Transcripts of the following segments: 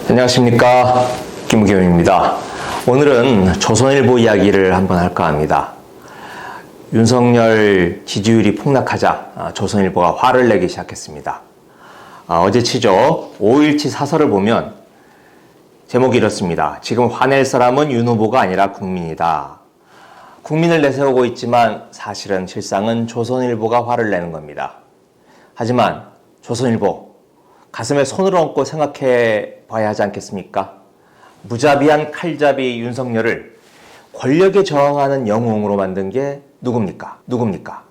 안녕하십니까, 김우겸입니다. 오늘은 조선일보 이야기를 한번 할까 합니다. 윤석열 지지율이 폭락하자 조선일보가 화를 내기 시작했습니다. 어제치죠. 5.17 사설을 보면 제목이 이렇습니다. 지금 화낼 사람은 윤 후보가 아니라 국민이다. 국민을 내세우고 있지만 사실은 실상은 조선일보가 화를 내는 겁니다. 하지만 조선일보, 가슴에 손을 얹고 생각해 봐야 하지 않겠습니까? 무자비한 칼잡이 윤석열을 권력에 저항하는 영웅으로 만든 게 누굽니까?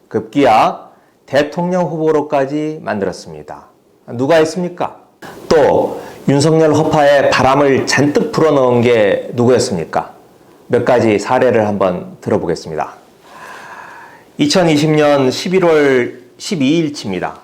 급기야 대통령 후보로까지 만들었습니다. 누가 했습니까? 또 윤석열 허파에 바람을 잔뜩 불어넣은 게 누구였습니까? 몇 가지 사례를 한번 들어보겠습니다. 2020년 11월 12일치입니다.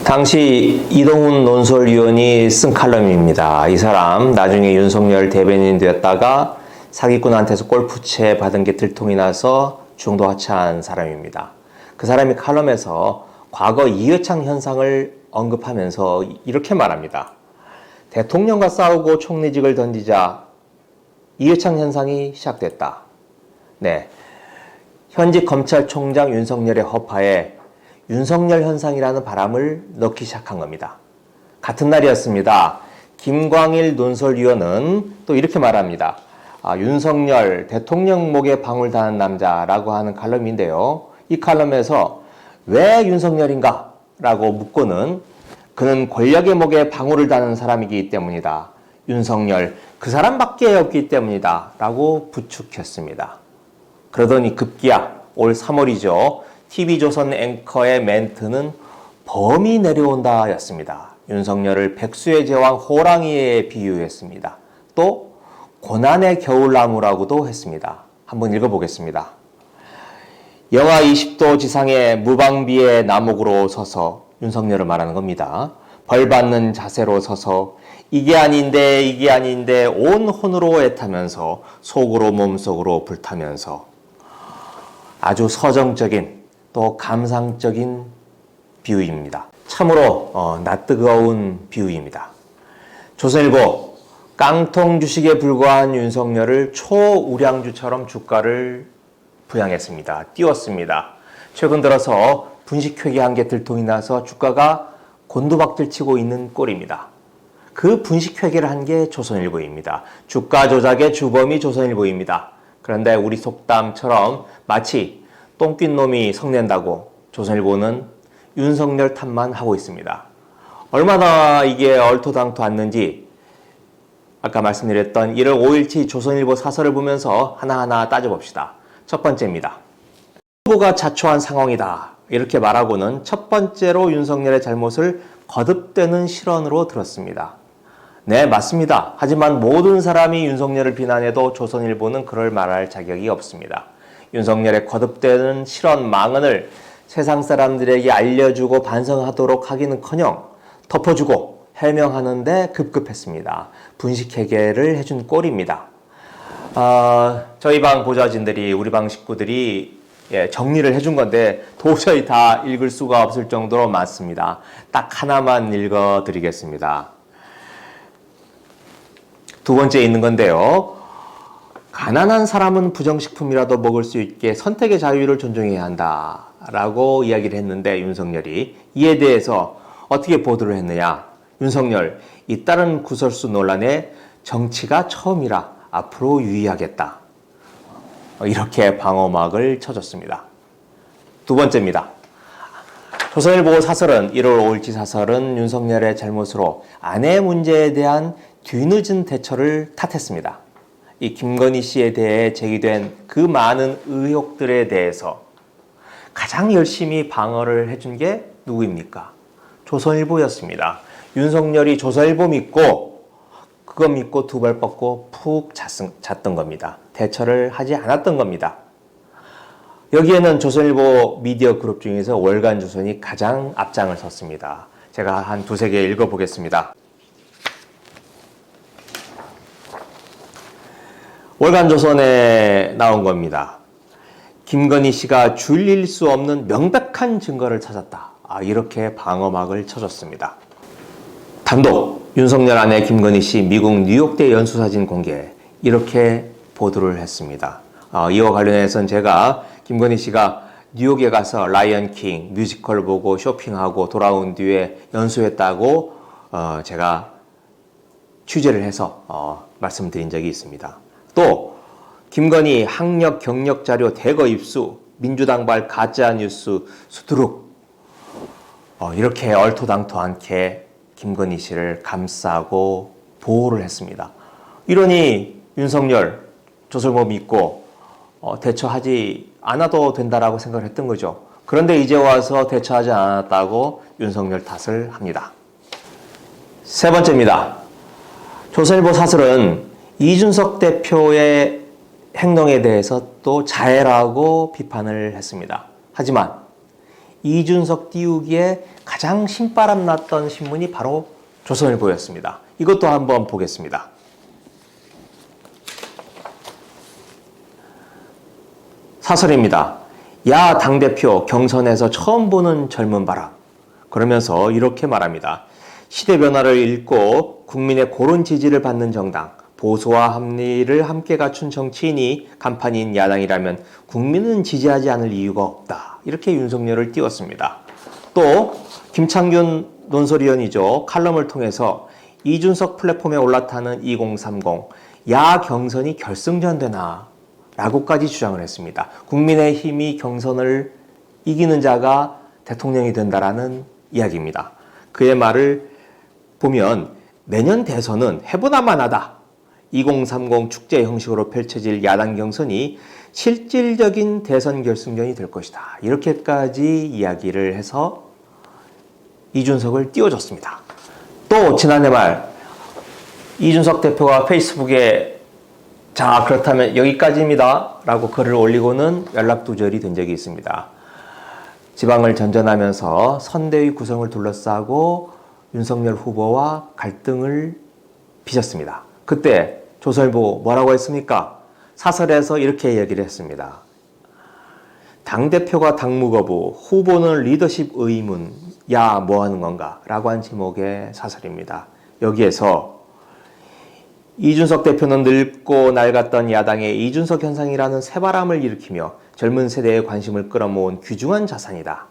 당시 이동훈 논설위원이 쓴 칼럼입니다. 이 사람 나중에 윤석열 대변인 되었다가 사기꾼한테서 골프채 받은 게 들통이 나서 중도 하차한 사람입니다. 그 사람이 칼럼에서 과거 이회창 현상을 언급하면서 이렇게 말합니다. 대통령과 싸우고 총리직을 던지자 이회창 현상이 시작됐다. 네, 현직 검찰총장 윤석열의 허파에 윤석열 현상이라는 바람을 넣기 시작한 겁니다. 같은 날이었습니다. 김광일 논설위원은 또 이렇게 말합니다. 윤석열 대통령 목에 방울 다는 남자라고 하는 칼럼인데요. 이 칼럼에서 왜 윤석열인가? 라고 묻고는 그는 권력의 목에 방울을 다는 사람이기 때문이다. 윤석열, 그 사람밖에 없기 때문이다. 라고 부축했습니다. 그러더니 급기야 올 3월이죠. TV조선 앵커의 멘트는 범이 내려온다 였습니다. 윤석열을 백수의 제왕 호랑이에 비유했습니다. 또 고난의 겨울나무라고도 했습니다. 한번 읽어보겠습니다. 영하 20도 지상의 무방비의 나목으로 서서 윤석열을 말하는 겁니다. 벌받는 자세로 서서 이게 아닌데 온 혼으로 애타면서 속으로 몸속으로 불타면서 아주 서정적인 또 감상적인 비유입니다. 참으로 낯뜨거운 비유입니다. 조선일보 깡통 주식에 불과한 윤석열을 초우량주처럼 주가를 부양했습니다. 띄웠습니다. 최근 들어서 분식회계 한 개 들통이 나서 주가가 곤두박질치고 있는 꼴입니다. 그 분식회계를 한 게 조선일보입니다. 주가 조작의 주범이 조선일보입니다. 그런데 우리 속담처럼 마치 똥낀 놈이 성낸다고 조선일보는 윤석열 탓만 하고 있습니다. 얼마나 이게 얼토당토않는지 아까 말씀드렸던 1월 5일치 조선일보 사설을 보면서 하나하나 따져봅시다. 첫 번째입니다. 후보가 자초한 상황이다. 이렇게 말하고는 첫 번째로 윤석열의 잘못을 거듭되는 실언으로 들었습니다. 네, 맞습니다. 하지만 모든 사람이 윤석열을 비난해도 조선일보는 그럴 말할 자격이 없습니다. 윤석열의 거듭되는 실언 망언을 세상 사람들에게 알려주고 반성하도록 하기는커녕 덮어주고 해명하는데 급급했습니다. 분식회계를 해준 꼴입니다. 저희 방 보좌진들이 우리 방 식구들이 정리를 해준 건데 도저히 다 읽을 수가 없을 정도로 많습니다. 딱 하나만 읽어드리겠습니다. 두 번째 있는 건데요. 가난한 사람은 부정식품이라도 먹을 수 있게 선택의 자유를 존중해야 한다 라고 이야기를 했는데 윤석열이 이에 대해서 어떻게 보도를 했느냐. 윤석열, 잇따른 구설수 논란에 정치가 처음이라 앞으로 유의하겠다. 이렇게 방어막을 쳐줬습니다. 두 번째입니다. 조선일보 사설은 1월 5일치 사설은 윤석열의 잘못으로 아내 문제에 대한 뒤늦은 대처를 탓했습니다. 이 김건희 씨에 대해 제기된 그 많은 의혹들에 대해서 가장 열심히 방어를 해준 게 누구입니까? 조선일보였습니다. 윤석열이 조선일보 믿고 그거 믿고 두 발 뻗고 푹 잤던 겁니다. 대처를 하지 않았던 겁니다. 여기에는 조선일보 미디어 그룹 중에서 월간조선이 가장 앞장을 섰습니다. 제가 한 두세 개 읽어보겠습니다. 월간조선에 나온 겁니다. 김건희 씨가 줄일 수 없는 명백한 증거를 찾았다. 이렇게 방어막을 쳐줬습니다. 단독 윤석열 아내 김건희 씨 미국 뉴욕대 연수사진 공개, 이렇게 보도를 했습니다. 이와 관련해서는 제가 김건희 씨가 뉴욕에 가서 라이언 킹 뮤지컬 보고 쇼핑하고 돌아온 뒤에 연수했다고 제가 취재를 해서 말씀드린 적이 있습니다. 또 김건희 학력 경력 자료 대거 입수, 민주당발 가짜뉴스 수두룩, 이렇게 얼토당토 않게 김건희 씨를 감싸고 보호를 했습니다. 이러니 윤석열, 조선모 믿고 대처하지 않아도 된다라고 생각을 했던 거죠. 그런데 이제 와서 대처하지 않았다고 윤석열 탓을 합니다. 세 번째입니다. 조선일보 사설은 이준석 대표의 행동에 대해서 또 자해라고 비판을 했습니다. 하지만 이준석 띄우기에 가장 신바람 났던 신문이 바로 조선일보였습니다. 이것도 한번 보겠습니다. 사설입니다. 야 당대표 경선에서 처음 보는 젊은 바람. 그러면서 이렇게 말합니다. 시대 변화를 읽고 국민의 고른 지지를 받는 정당, 보수와 합리를 함께 갖춘 정치인이 간판인 야당이라면 국민은 지지하지 않을 이유가 없다. 이렇게 윤석열을 띄웠습니다. 또 김창균 논설위원이죠. 칼럼을 통해서 이준석 플랫폼에 올라타는 2030 야 경선이 결승전 되나 라고까지 주장을 했습니다. 국민의힘이 경선을 이기는 자가 대통령이 된다라는 이야기입니다. 그의 말을 보면 내년 대선은 해보나만 하다. 2030 축제 형식으로 펼쳐질 야당 경선이 실질적인 대선 결승전이 될 것이다. 이렇게까지 이야기를 해서 이준석을 띄워줬습니다. 또 지난해 말 이준석 대표가 페이스북에 자 그렇다면 여기까지입니다 라고 글을 올리고는 연락두절이 된 적이 있습니다. 지방을 전전하면서 선대위 구성을 둘러싸고 윤석열 후보와 갈등을 빚었습니다. 그때 조선일보 뭐라고 했습니까? 사설에서 이렇게 얘기를 했습니다. 당대표가 당무거부, 후보는 리더십 의문, 야 뭐하는 건가? 라고 한 제목의 사설입니다. 여기에서 이준석 대표는 늙고 낡았던 야당의 이준석 현상이라는 새바람을 일으키며 젊은 세대의 관심을 끌어모은 귀중한 자산이다.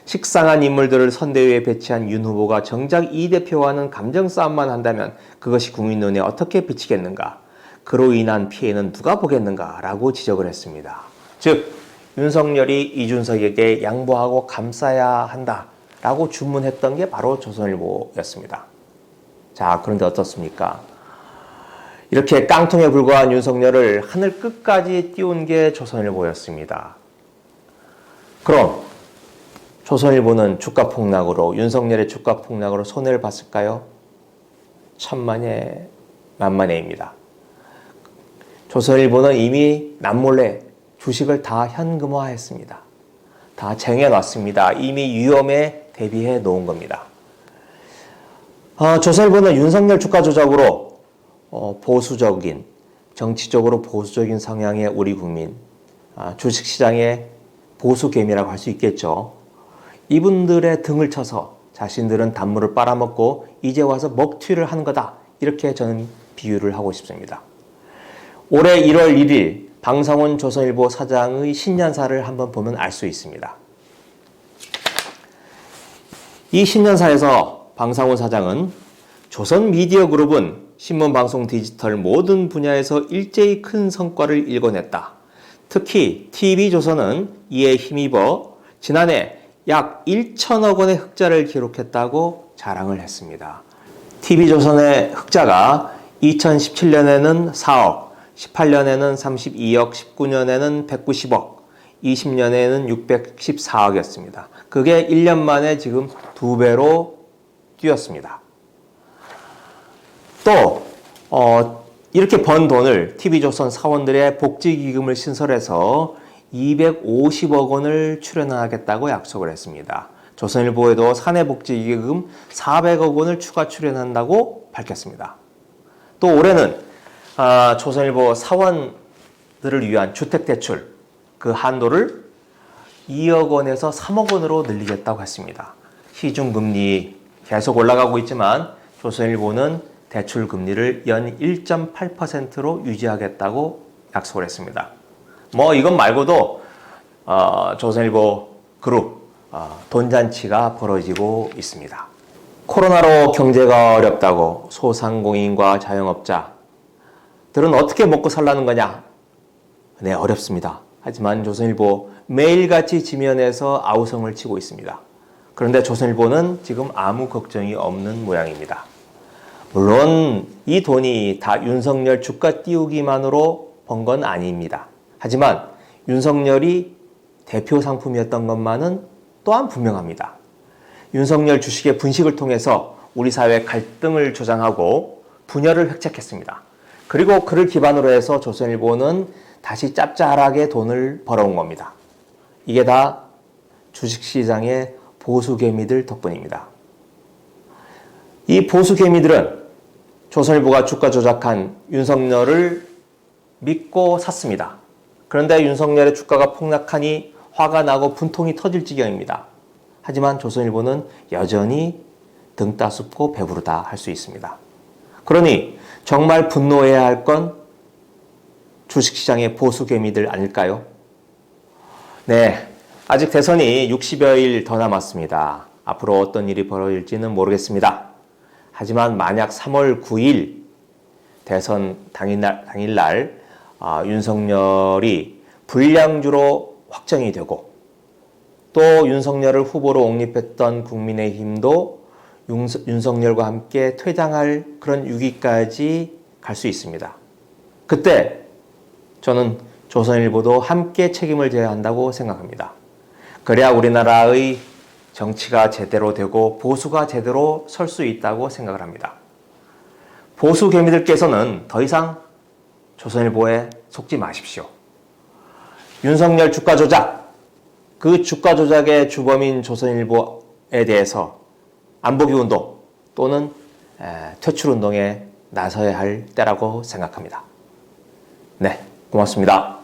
식상한 인물들을 선대위에 배치한 윤 후보가 정작 이 대표와는 감정 싸움만 한다면 그것이 국민 눈에 어떻게 비치겠는가? 그로 인한 피해는 누가 보겠는가? 라고 지적을 했습니다. 즉 윤석열이 이준석에게 양보하고 감싸야 한다 라고 주문했던 게 바로 조선일보였습니다. 자, 그런데 어떻습니까? 이렇게 깡통에 불과한 윤석열을 하늘 끝까지 띄운 게 조선일보였습니다. 그럼 조선일보는 주가 폭락으로, 윤석열의 주가 폭락으로 손해를 봤을까요? 천만에 만만해입니다. 조선일보는 이미 남몰래 주식을 다 현금화했습니다. 다 쟁여놨습니다. 이미 위험에 대비해 놓은 겁니다. 조선일보는 윤석열 주가 조작으로 보수적인, 정치적으로 보수적인 성향의 우리 국민, 주식시장의 보수개미라고 할 수 있겠죠. 이분들의 등을 쳐서 자신들은 단물을 빨아먹고 이제 와서 먹튀를 한 거다. 이렇게 저는 비유를 하고 싶습니다. 올해 1월 1일 방상훈 조선일보 사장의 신년사를 한번 보면 알 수 있습니다. 이 신년사에서 방상훈 사장은 조선미디어그룹은 신문방송 디지털 모든 분야에서 일제히 큰 성과를 일궈냈다. 특히 TV조선은 이에 힘입어 지난해 약 1천억 원의 흑자를 기록했다고 자랑을 했습니다. TV조선의 흑자가 2017년에는 4억, 18년에는 32억, 19년에는 190억, 20년에는 614억이었습니다. 그게 1년 만에 지금 2배로 뛰었습니다. 또 이렇게 번 돈을 TV조선 사원들의 복지기금을 신설해서 250억 원을 출연하겠다고 약속을 했습니다. 조선일보에도 사내복지기금 400억 원을 추가 출연한다고 밝혔습니다. 또 올해는 조선일보 사원들을 위한 주택대출 그 한도를 2억 원에서 3억 원으로 늘리겠다고 했습니다. 시중금리 계속 올라가고 있지만 조선일보는 대출 금리를 연 1.8%로 유지하겠다고 약속을 했습니다. 뭐 이것 말고도 조선일보 그룹 돈잔치가 벌어지고 있습니다. 코로나로 경제가 어렵다고 소상공인과 자영업자들은 어떻게 먹고 살라는 거냐? 네, 어렵습니다. 하지만 조선일보 매일같이 지면에서 아우성을 치고 있습니다. 그런데 조선일보는 지금 아무 걱정이 없는 모양입니다. 물론 이 돈이 다 윤석열 주가 띄우기만으로 번 건 아닙니다. 하지만 윤석열이 대표 상품이었던 것만은 또한 분명합니다. 윤석열 주식의 분식을 통해서 우리 사회 갈등을 조장하고 분열을 획책했습니다. 그리고 그를 기반으로 해서 조선일보는 다시 짭짤하게 돈을 벌어온 겁니다. 이게 다 주식시장의 보수개미들 덕분입니다. 이 보수개미들은 조선일보가 주가 조작한 윤석열을 믿고 샀습니다. 그런데 윤석열의 주가가 폭락하니 화가 나고 분통이 터질 지경입니다. 하지만 조선일보는 여전히 등 따숩고 배부르다 할 수 있습니다. 그러니 정말 분노해야 할 건 주식시장의 보수개미들 아닐까요? 네, 아직 대선이 60여일 더 남았습니다. 앞으로 어떤 일이 벌어질지는 모르겠습니다. 하지만 만약 3월 9일 대선 당일날 윤석열이 불량주로 확정이 되고 또 윤석열을 후보로 옹립했던 국민의힘도 윤석열과 함께 퇴장할 그런 위기까지 갈 수 있습니다. 그때 저는 조선일보도 함께 책임을 져야 한다고 생각합니다. 그래야 우리나라의 정치가 제대로 되고 보수가 제대로 설 수 있다고 생각을 합니다. 보수 개미들께서는 더 이상 조선일보에 속지 마십시오. 윤석열 주가 조작, 그 주가 조작의 주범인 조선일보에 대해서 안보기 운동 또는 퇴출 운동에 나서야 할 때라고 생각합니다. 네, 고맙습니다.